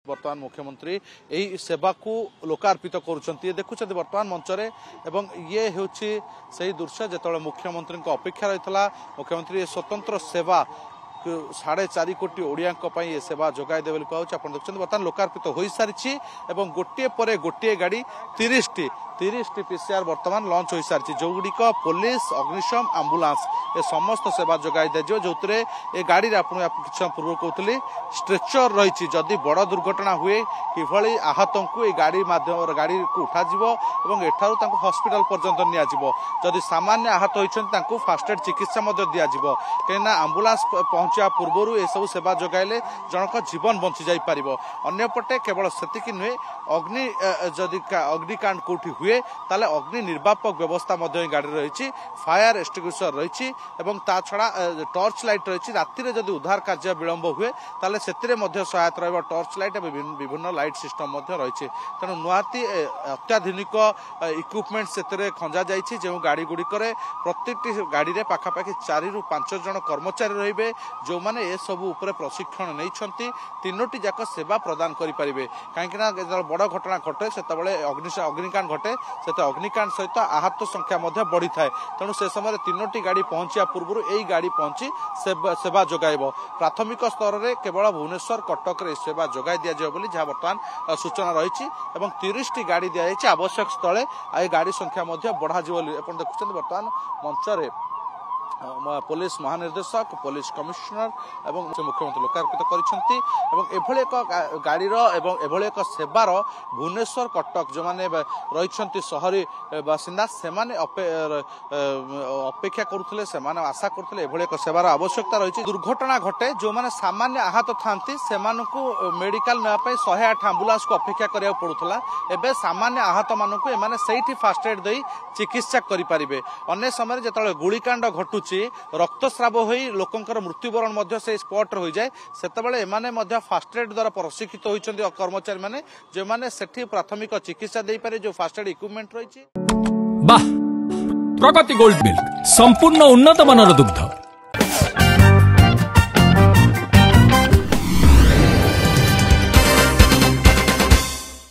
बर्तमान मुख्यमंत्री यही सेवा को लोकार्पित करुँचे देखुं बर्तमान मंचरे एवं ये हूँ से दृश्य जो मुख्यमंत्री अपेक्षा रही मुख्यमंत्री स्वतंत्र सेवा 4.5 कोटी ओडिया ये सेवा जोगाई देवे कहूँ आप देखते बर्तमान लोकार्पित हो सारी और गोटे पर गोटे गाड़ी 30 पीसीआर बर्तमान लॉन्च हो सारी जो गुड़िक पुलिस अग्निशम आंबुलांस ये समस्त सेवा जोगाई दिज्व जो ये गाड़ी किसी पूर्व कहते स्ट्रेचर रही जदि बड़ दुर्घटना हुए कि आहत को ये गाड़ी माध्यम गाड़ी को उठाଯିव एठार हस्पिटाल पर्यंत निजी सामान्य आहत होती फास्ट एड चिकित्सा दिज्व कहीं आंबुलांस पहुंचा पूर्व ये सब सेवा जोगाइले जनक जीवन बंची जापर अंपटे केवल से नुहे अग्नि जदि अग्निकांड कौटी हुए ताले अग्नि निर्वापक व्यवस्था गाड़ी रही फायर एक्सटिंग्विशर रही ता छड़ा टॉर्च लाइट रही राति में जदि उद्धार कार्य विलंब हुए ताले से सहायता रहा टॉर्च लाइट विभिन्न लाइट सिस्टम रही तेणु नुआती अत्याधुनिक इक्विपमेंट से खंजा जाइए जो गाड़ी गुड़िक प्रत्येक गाड़ी में पाखापाखि 4 ରୁ 5 जन कर्मचारी रे जो मैंने ये सब उपर प्रशिक्षण नहीं 3टी जाक सेवा प्रदान करें कहीं बड़ घटना घटे से अग्निकांड घटे से अग्निकांड सहित आहत संख्या बढ़ी थाए तेणु से समय 3टी गाड़ी पहुंचा पूर्व यही गाड़ी पहुंची सेवा जोगाइब प्राथमिक स्तर में केवल भुवनेश्वर कटक रे सेवा जोगाई दिजाव जहाँ बर्तमान सूचना रही 30टी गाड़ी दी जाए आवश्यक स्थले आ गाड़ी संख्या बढ़ा देखुं बर्तमान मंचरे पुलिस महानिर्देशक पुलिस कमिशनर एवं मुख्यमंत्री लोकार्पित कर गाड़ीर एभली एक सेवार भुवनेश्वर कटक जो मैंने रही सहरी बासिंदा से अपेक्षा करुले से आशा करुले एक सेवार आवश्यकता रही दुर्घटना घटे जो मैंने सामान्य आहत था मेडिकल नापी 108 आंबुलांस को अपेक्षा करा पड़ूला एवं सामान्य आहत मानक एम फास्ट एड दे चिकित्सा करें अन्य समय जो गुलिकांड घटू रक्तस्राव हो लोकंर मृत्युवरण से स्पॉट हो जाए से फास्ट एड द्वारा प्रशिक्षित होती कर्मचारी मैंने जो मैंने सेठी प्राथमिक चिकित्सा दे पारे जो फास्ट एड इक्विपमेंट रही प्रगति गोल्ड मिल्क संपूर्ण उन्नत मानर दुग्ध